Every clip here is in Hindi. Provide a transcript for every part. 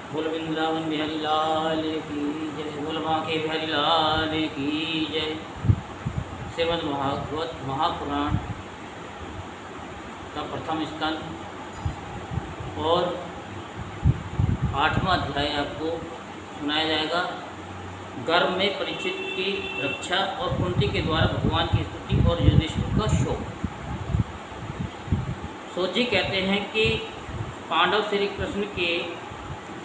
बोल वृंदावन बिहारी लाल की जय, बोल बांके बिहारी लाल की जय। श्रीमद् भागवत महापुराण का प्रथम स्कंद और 8वां अध्याय आपको सुनाया जाएगा। गर्भ में परीक्षित की रक्षा और कुंती के द्वारा भगवान की स्तुति और युधिष्ठिर का शोक। सूत जी कहते हैं कि पांडव श्री कृष्ण के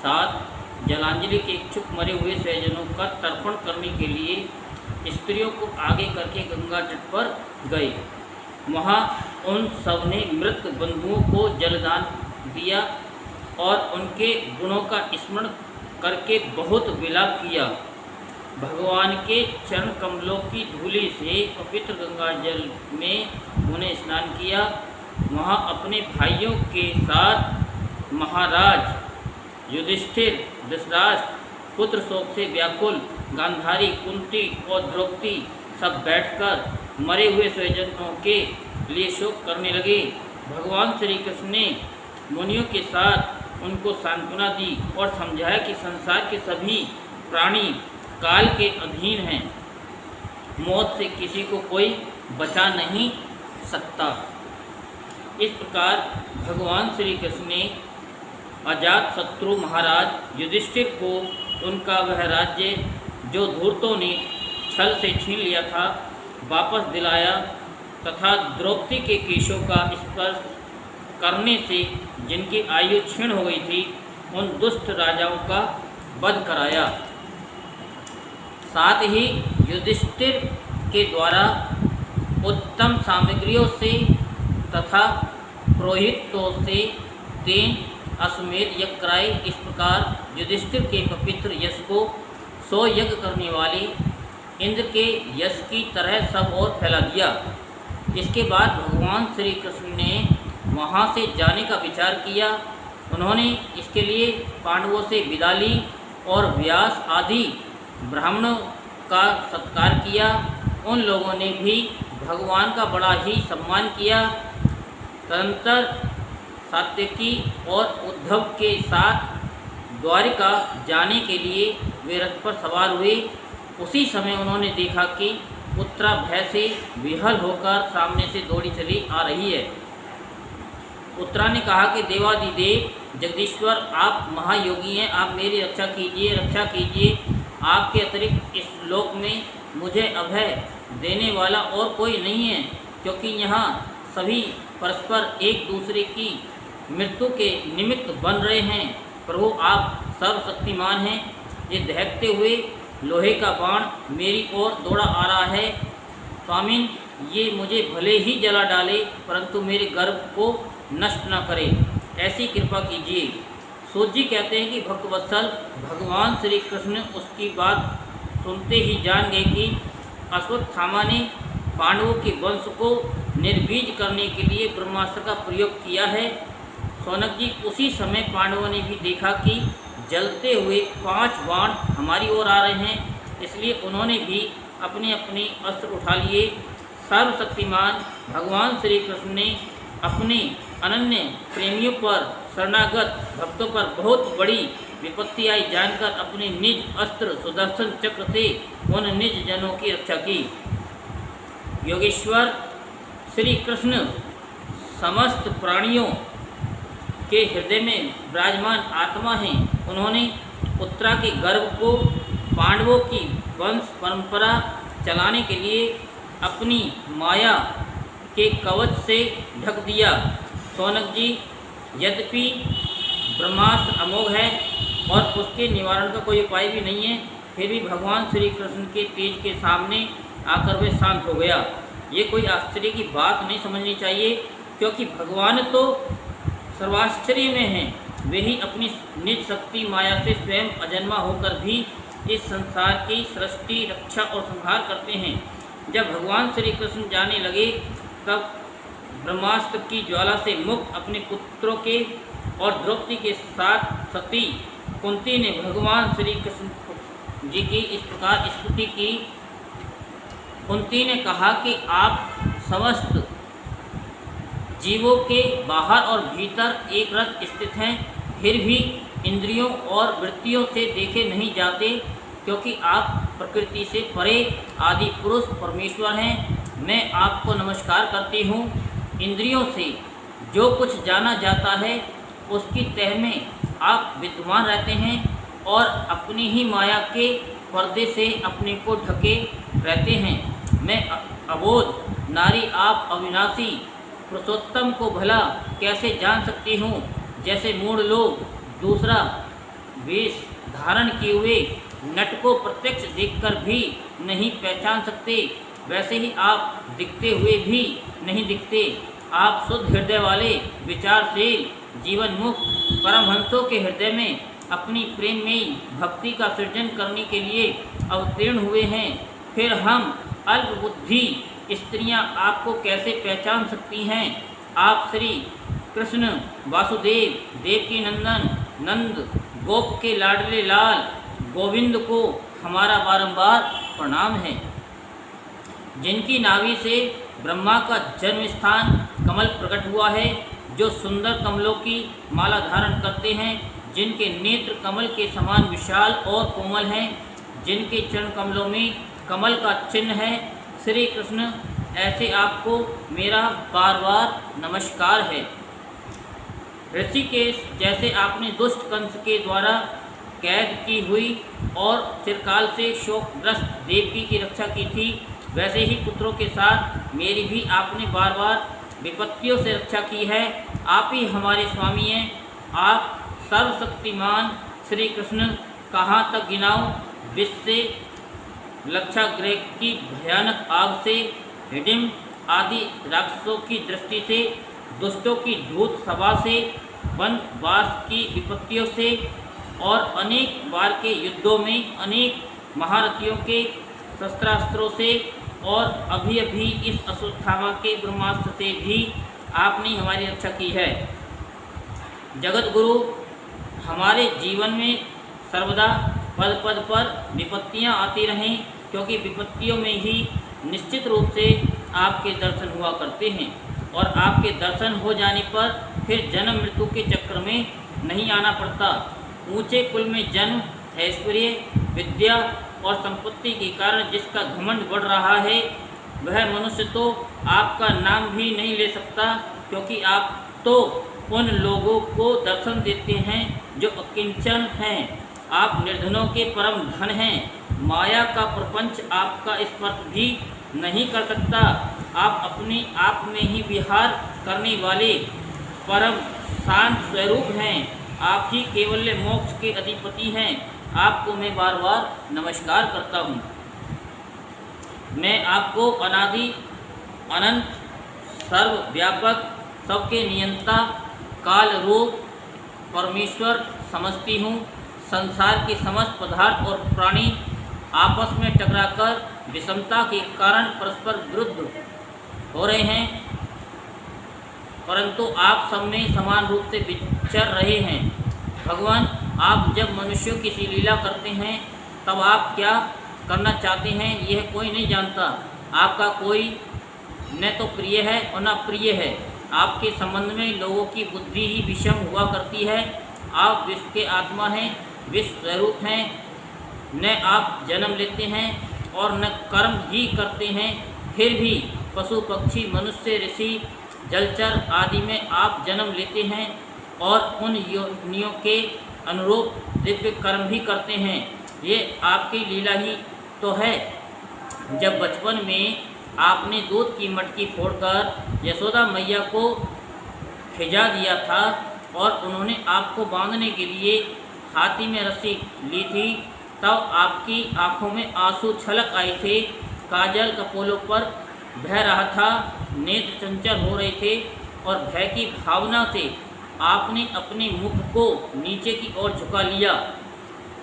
साथ जलांजलि के इच्छुक मरे हुए स्वजनों का तर्पण करने के लिए स्त्रियों को आगे करके गंगा तट पर गए। वहाँ उन सब ने मृत बंधुओं को जलदान दिया और उनके गुणों का स्मरण करके बहुत विलाप किया। भगवान के चरण कमलों की धूलि से पवित्र गंगा जल में उन्हें स्नान किया। वहाँ अपने भाइयों के साथ महाराज युधिष्ठिर, धृतराष्ट्र, पुत्र शोक से व्याकुल, गांधारी, कुंती और द्रौपदी सब बैठकर मरे हुए स्वजनों के लिए शोक करने लगे। भगवान श्री कृष्ण ने मुनियों के साथ उनको सांत्वना दी और समझाया कि संसार के सभी प्राणी काल के अधीन हैं, मौत से किसी को कोई बचा नहीं सकता। इस प्रकार भगवान श्री कृष्ण ने अजात शत्रु महाराज युधिष्ठिर को उनका वह राज्य जो धूर्तों ने छल से छीन लिया था वापस दिलाया तथा द्रौपदी के केशों का स्पर्श करने से जिनकी आयु क्षीण हो गई थी उन दुष्ट राजाओं का वध कराया। साथ ही युधिष्ठिर के द्वारा उत्तम सामग्रियों से तथा पुरोहितों से 3 अश्वमेध यज्ञ कराए। इस प्रकार युधिष्ठिर के पवित्र यश को 100 यज्ञ करने वाले इंद्र के यश की तरह सब और फैला दिया। इसके बाद भगवान श्री कृष्ण ने वहाँ से जाने का विचार किया। उन्होंने इसके लिए पांडवों से विदा ली और व्यास आदि ब्राह्मणों का सत्कार किया। उन लोगों ने भी भगवान का बड़ा ही सम्मान किया। तदनंतर सात्यकी और उद्धव के साथ द्वारिका जाने के लिए वे रथ पर सवार हुए। उसी समय उन्होंने देखा कि उत्तरा भय से विहल होकर सामने से दौड़ी चली आ रही है। उत्तरा ने कहा कि देवादिदेव जगदीश्वर, आप महायोगी हैं, आप मेरी रक्षा कीजिए, रक्षा कीजिए। आपके अतिरिक्त इस लोक में मुझे अभय देने वाला और कोई नहीं है, क्योंकि यहाँ सभी परस्पर एक दूसरे की मृत्यु के निमित्त बन रहे हैं। प्रभु, आप सर्वशक्तिमान हैं। ये दहकते हुए लोहे का बाण मेरी ओर दौड़ा आ रहा है। स्वामिन, ये मुझे भले ही जला डाले परंतु मेरे गर्भ को नष्ट न करे, ऐसी कृपा कीजिए। सूत जी कहते हैं कि भक्तवत्सल भगवान श्री कृष्ण उसकी बात सुनते ही जान गए कि अश्वत्थामा ने पांडवों के वंश को निर्बीज करने के लिए ब्रह्मास्त्र का प्रयोग किया है। सौनक जी, उसी समय पांडवों ने भी देखा कि जलते हुए 5 बाण हमारी ओर आ रहे हैं, इसलिए उन्होंने भी अपने अपने अस्त्र उठा लिए। सर्वशक्तिमान भगवान श्री कृष्ण ने अपने अनन्य प्रेमियों पर, शरणागत भक्तों पर बहुत बड़ी विपत्ति आई जानकर अपने निज अस्त्र सुदर्शन चक्र से उन निज जनों की रक्षा की। योगेश्वर श्री कृष्ण समस्त प्राणियों के हृदय में विराजमान आत्मा हैं। उन्होंने उत्तरा के गर्भ को पांडवों की वंश परंपरा चलाने के लिए अपनी माया के कवच से ढक दिया। सौनक जी, यद्यपि ब्रह्मास्त्र अमोघ है और उसके निवारण का कोई उपाय भी नहीं है, फिर भी भगवान श्री कृष्ण के तेज के सामने आकर वे शांत हो गया। ये कोई आश्चर्य की बात नहीं समझनी चाहिए, क्योंकि भगवान तो सर्वाश्चर्य में हैं। वे ही अपनी निज शक्ति माया से स्वयं अजन्मा होकर भी इस संसार की सृष्टि, रक्षा और संहार करते हैं। जब भगवान श्री कृष्ण जाने लगे तब ब्रह्मास्त्र की ज्वाला से मुक्त अपने पुत्रों के और द्रौपदी के साथ सती कुंती ने भगवान श्री कृष्ण जी की इस प्रकार स्तुति की। कुंती ने कहा कि आप समस्त जीवों के बाहर और भीतर एक रथ स्थित हैं, फिर भी इंद्रियों और वृत्तियों से देखे नहीं जाते, क्योंकि आप प्रकृति से परे आदि पुरुष परमेश्वर हैं। मैं आपको नमस्कार करती हूँ। इंद्रियों से जो कुछ जाना जाता है उसकी तह में आप विद्यमान रहते हैं और अपनी ही माया के पर्दे से अपने को ढके रहते हैं। मैं अबोध नारी आप अविनाशी पुरुषोत्तम को भला कैसे जान सकती हूँ? जैसे मूढ़ लोग दूसरा वेश धारण किए हुए नट को प्रत्यक्ष देखकर भी नहीं पहचान सकते, वैसे ही आप दिखते हुए भी नहीं दिखते। आप शुद्ध हृदय वाले विचारशील जीवन मुक्त परमहंसों के हृदय में अपनी प्रेम में भक्ति का सृजन करने के लिए अवतीर्ण हुए हैं। फिर हम अल्प बुद्धि स्त्रियां आपको कैसे पहचान सकती हैं? आप श्री कृष्ण वासुदेव देवकी नंदन नंद गोप के लाडले लाल गोविंद को हमारा बारंबार प्रणाम है, जिनकी नाभि से ब्रह्मा का जन्म स्थान कमल प्रकट हुआ है, जो सुंदर कमलों की माला धारण करते हैं, जिनके नेत्र कमल के समान विशाल और कोमल हैं, जिनके चरण कमलों में कमल का चिन्ह है। श्री कृष्ण, ऐसे आपको मेरा बार बार नमस्कार है। ऋषिकेश, जैसे आपने दुष्ट कंस के द्वारा कैद की हुई और चिरकाल से शोकग्रस्त देवकी की रक्षा की थी, वैसे ही पुत्रों के साथ मेरी भी आपने बार बार विपत्तियों से रक्षा की है। आप ही हमारे स्वामी हैं। आप सर्वशक्तिमान श्री कृष्ण, कहाँ तक गिनाऊं? विश्व से लक्षागृह की भयानक आग से, हिडिम्ब आदि राक्षसों की दृष्टि से, दुष्टों की धूत सभा से, वनवास की विपत्तियों से और अनेक बार के युद्धों में अनेक महारथियों के शस्त्रास्त्रों से और अभी अभी इस अश्वत्थामा के ब्रह्मास्त्र से भी आपने हमारी रक्षा की है। जगत गुरु, हमारे जीवन में सर्वदा पद पद पर विपत्तियां आती रहें, क्योंकि विपत्तियों में ही निश्चित रूप से आपके दर्शन हुआ करते हैं और आपके दर्शन हो जाने पर फिर जन्म मृत्यु के चक्र में नहीं आना पड़ता। ऊंचे कुल में जन्म, ऐश्वर्य, विद्या और संपत्ति के कारण जिसका घमंड बढ़ रहा है, वह मनुष्य तो आपका नाम भी नहीं ले सकता, क्योंकि आप तो उन लोगों को दर्शन देते हैं जो अकिंचन हैं। आप निर्धनों के परम धन हैं। माया का प्रपंच आपका स्पर्श भी नहीं कर सकता। आप अपने आप में ही विहार करने वाले परम शांत स्वरूप हैं। आप ही केवल मोक्ष के अधिपति हैं। आपको मैं बार बार नमस्कार करता हूँ। मैं आपको अनादि अनंत सर्वव्यापक सबके नियंता काल रूप परमेश्वर समझती हूँ। संसार के समस्त पदार्थ और प्राणी आपस में टकराकर विषमता के कारण परस्पर विरुद्ध हो रहे हैं, परंतु आप सब में समान रूप से विचर रहे हैं। भगवान, आप जब मनुष्यों की सी लीला करते हैं तब आप क्या करना चाहते हैं यह कोई नहीं जानता। आपका कोई न तो प्रिय है और न प्रिय है। आपके संबंध में लोगों की बुद्धि ही विषम हुआ करती है। आप विश्व के आत्मा हैं, विश्व स्वरूप हैं। न आप जन्म लेते हैं और न कर्म ही करते हैं, फिर भी पशु पक्षी मनुष्य ऋषि जलचर आदि में आप जन्म लेते हैं और उन योनियों के अनुरूप दिव्य कर्म भी करते हैं। ये आपकी लीला ही तो है। जब बचपन में आपने दूध की मटकी फोड़कर यशोदा मैया को खिजा दिया था और उन्होंने आपको बांधने के लिए हाथी में रस्सी ली थी, तब आपकी आंखों में आंसू छलक आए थे। काजल कपोलों पर बह रहा था, नेत्र चंचल हो रहे थे और भय की भावना से आपने अपने मुख को नीचे की ओर झुका लिया।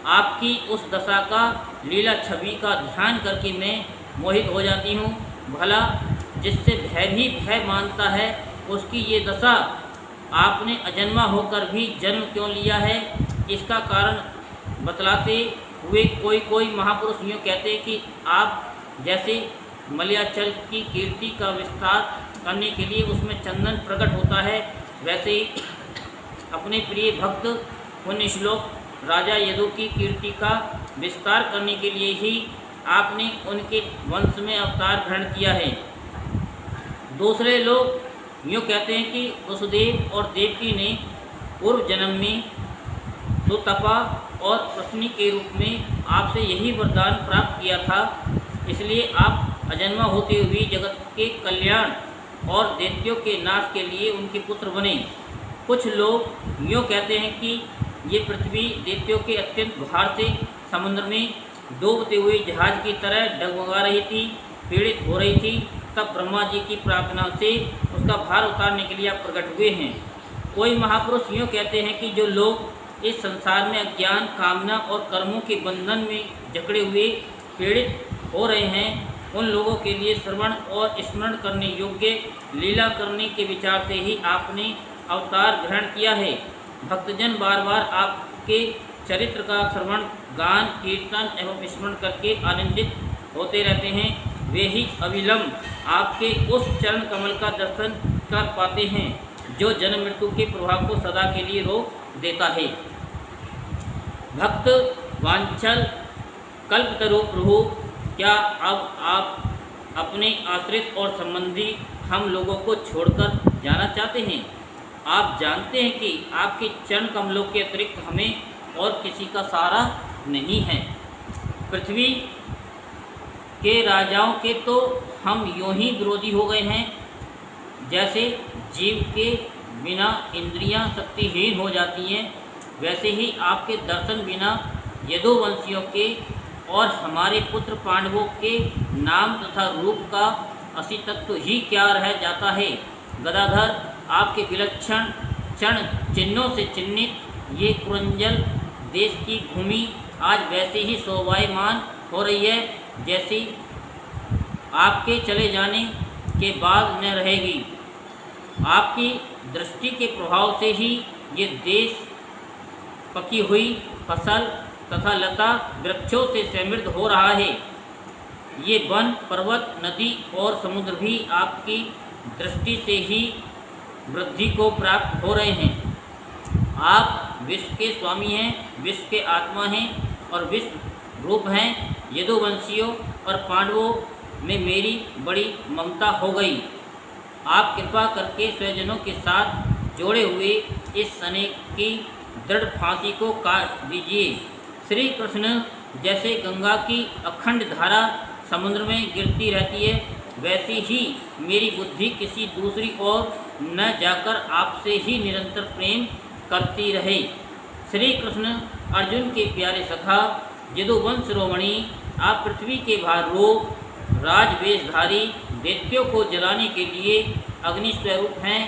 आपकी उस दशा का लीला छवि का ध्यान करके मैं मोहित हो जाती हूँ। भला जिससे भय भी भय मानता है, उसकी ये दशा आपने अजन्मा होकर भी जन्म क्यों लिया है, इसका कारण बतलाते हुए कोई महापुरुष यूँ कहते हैं कि आप जैसे मलयाचल की कीर्ति का विस्तार करने के लिए उसमें चंदन प्रकट होता है, वैसे ही अपने प्रिय भक्त पुण्य श्लोक राजा यदु की कीर्ति का विस्तार करने के लिए ही आपने उनके वंश में अवतार ग्रहण किया है। दूसरे लोग यूँ कहते हैं कि वसुदेव और देवकी ने पूर्व जन्म में सुतपा और पत्नी के रूप में आपसे यही वरदान प्राप्त किया था, इसलिए आप अजन्मा होते हुए जगत के कल्याण और दैत्यों के नाश के लिए उनके पुत्र बने। कुछ लोग यूँ कहते हैं कि ये पृथ्वी दैत्यों के अत्यंत भार से समुद्र में डूबते हुए जहाज की तरह डगमगा रही थी, पीड़ित हो रही थी। तब ब्रह्मा जी की प्रार्थना से उसका भार उतारने के लिए आप प्रकट हुए हैं। कोई महापुरुष यूँ कहते हैं कि जो लोग इस संसार में अज्ञान, कामना और कर्मों के बंधन में जकड़े हुए पीड़ित हो रहे हैं, उन लोगों के लिए श्रवण और स्मरण करने योग्य लीला करने के विचार से ही आपने अवतार ग्रहण किया है। भक्तजन बार बार आपके चरित्र का श्रवण, गान, कीर्तन एवं स्मरण करके आनंदित होते रहते हैं। वे ही अविलंब आपके उस चरण कमल का दर्शन कर पाते हैं जो जन्म मृत्यु के प्रभाव को सदा के लिए रोक देता है। भक्त वांछल कल्पतरु प्रभु, क्या अब आप अपने आश्रित और संबंधी हम लोगों को छोड़कर जाना चाहते हैं? आप जानते हैं कि आपके चरण कमलों के अतिरिक्त हमें और किसी का सहारा नहीं है। पृथ्वी के राजाओं के तो हम यूँ ही विरोधी हो गए हैं, जैसे जीव के बिना इंद्रियां शक्तिहीन हो जाती हैं, वैसे ही आपके दर्शन बिना यदुवंशियों के और हमारे पुत्र पांडवों के नाम तथा रूप का अस्तित्व ही क्या रह जाता है। गदाधर, आपके विलक्षण चरण चिन्हों से चिन्हित ये कुरंजल देश की भूमि आज वैसे ही शोभायमान हो रही है जैसी आपके चले जाने के बाद न रहेगी। आपकी दृष्टि के प्रभाव से ही ये देश पकी हुई फसल तथा लता वृक्षों से समृद्ध हो रहा है। ये वन, पर्वत, नदी और समुद्र भी आपकी दृष्टि से ही वृद्धि को प्राप्त हो रहे हैं। आप विश्व के स्वामी हैं, विश्व के आत्मा हैं और विश्व रूप हैं। यदुवंशियों और पांडवों में मेरी बड़ी ममता हो गई। आप कृपा करके स्वजनों के साथ जोड़े हुए इस सने की दृढ़ फांसी को काट दीजिए। श्री कृष्ण जैसे गंगा की अखंड धारा समुद्र में गिरती रहती है, वैसी ही मेरी बुद्धि किसी दूसरी ओर न जाकर आपसे ही निरंतर प्रेम करती रहे। श्री कृष्ण अर्जुन के प्यारे सखा, यदुवंश शिरोमणि, आप पृथ्वी के भार रूप राजवेशधारी दैत्यों को जलाने के लिए अग्नि स्वरूप हैं।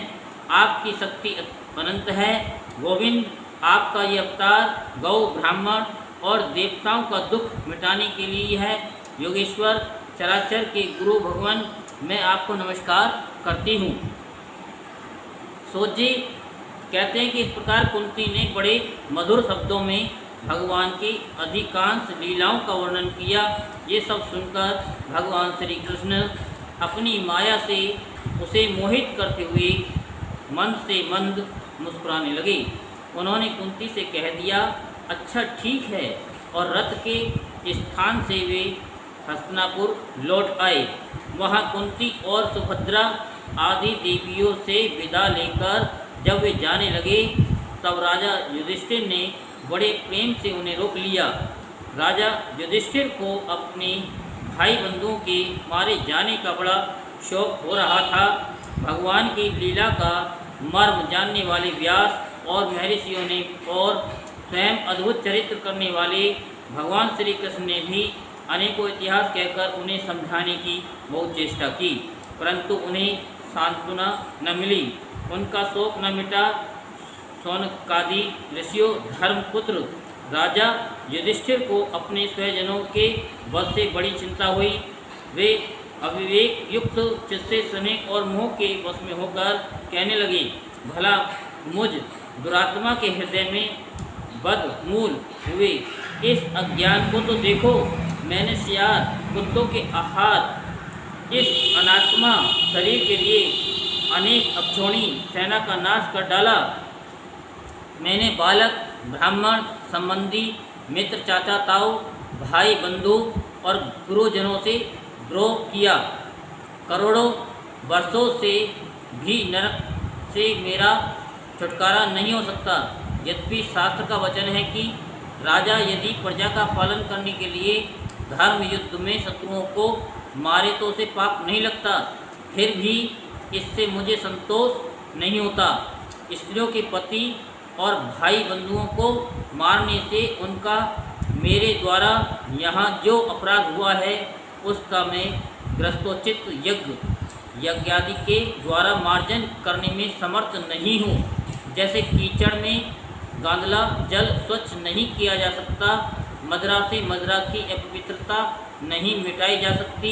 आपकी शक्ति अनंत है। गोविंद, आपका ये अवतार गौ, ब्राह्मण और देवताओं का दुख मिटाने के लिए है। योगेश्वर, चराचर के गुरु भगवान, मैं आपको नमस्कार करती हूँ। सूत जी कहते हैं कि इस प्रकार कुंती ने बड़े मधुर शब्दों में भगवान की अधिकांश लीलाओं का वर्णन किया। ये सब सुनकर भगवान श्री कृष्ण अपनी माया से उसे मोहित करते हुए मंद से मंद मुस्कुराने लगे। उन्होंने कुंती से कह दिया, अच्छा ठीक है, और रथ के स्थान से वे हस्तिनापुर लौट आए। वहाँ कुंती और सुभद्रा आदि देवियों से विदा लेकर जब वे जाने लगे, तब राजा युधिष्ठिर ने बड़े प्रेम से उन्हें रोक लिया। राजा युधिष्ठिर को अपने भाई बंधुओं के मारे जाने का बड़ा शौक हो रहा था। भगवान की लीला का मर्म जानने वाले व्यास और महर्षियों ने और स्वयं अद्भुत चरित्र करने वाले भगवान श्री कृष्ण ने भी अनेकों इतिहास कहकर उन्हें समझाने की बहुत चेष्टा की, परंतु उन्हें सांत्वना न मिली। उनका शोक न मिटा। शौनकादि ऋषियों धर्मपुत्र राजा युधिष्ठिर को अपने स्वजनों के वध से बड़ी चिंता हुई। वे अविवेक युक्त चित्त से स्नेह और मोह के वश में होकर कहने लगे, भला मुझ दुरात्मा के हृदय में बदमूल हुए इस अज्ञान को तो देखो। मैंने सियार कुत्तों के आहार इस अनात्मा शरीर के लिए अनेक अक्षौणी सेना का नाश कर डाला। मैंने बालक ब्राह्मण संबंधी, मित्र, चाचा ताऊ, भाई बंधु और गुरुजनों से द्रोह किया। करोड़ों वर्षों से भी नरक से मेरा छुटकारा नहीं हो सकता। यद्यपि शास्त्र का वचन है कि राजा यदि प्रजा का पालन करने के लिए धर्म युद्ध में शत्रुओं को मारे तो उसे पाप नहीं लगता, फिर भी इससे मुझे संतोष नहीं होता। स्त्रियों के पति और भाई बंधुओं को मारने से उनका मेरे द्वारा यहाँ जो अपराध हुआ है उसका मैं ग्रस्तोचित यज्ञादि के द्वारा मार्जन करने में समर्थ नहीं हूँ। जैसे कीचड़ में गांदला जल स्वच्छ नहीं किया जा सकता, मदिरा से मदिरा की अपवित्रता नहीं मिटाई जा सकती,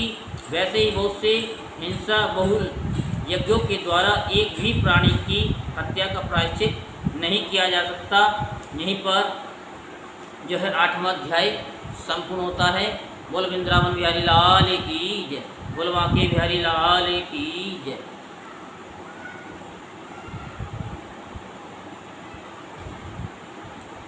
वैसे ही बहुत से हिंसा बहुल यज्ञों के द्वारा एक भी प्राणी की हत्या का प्रायश्चित नहीं किया जा सकता। यहीं पर जो है 8वां अध्याय संपूर्ण होता है। बोल वृंदावन बिहारी लाल की जय, बोल बांके बिहारी लाल की जय।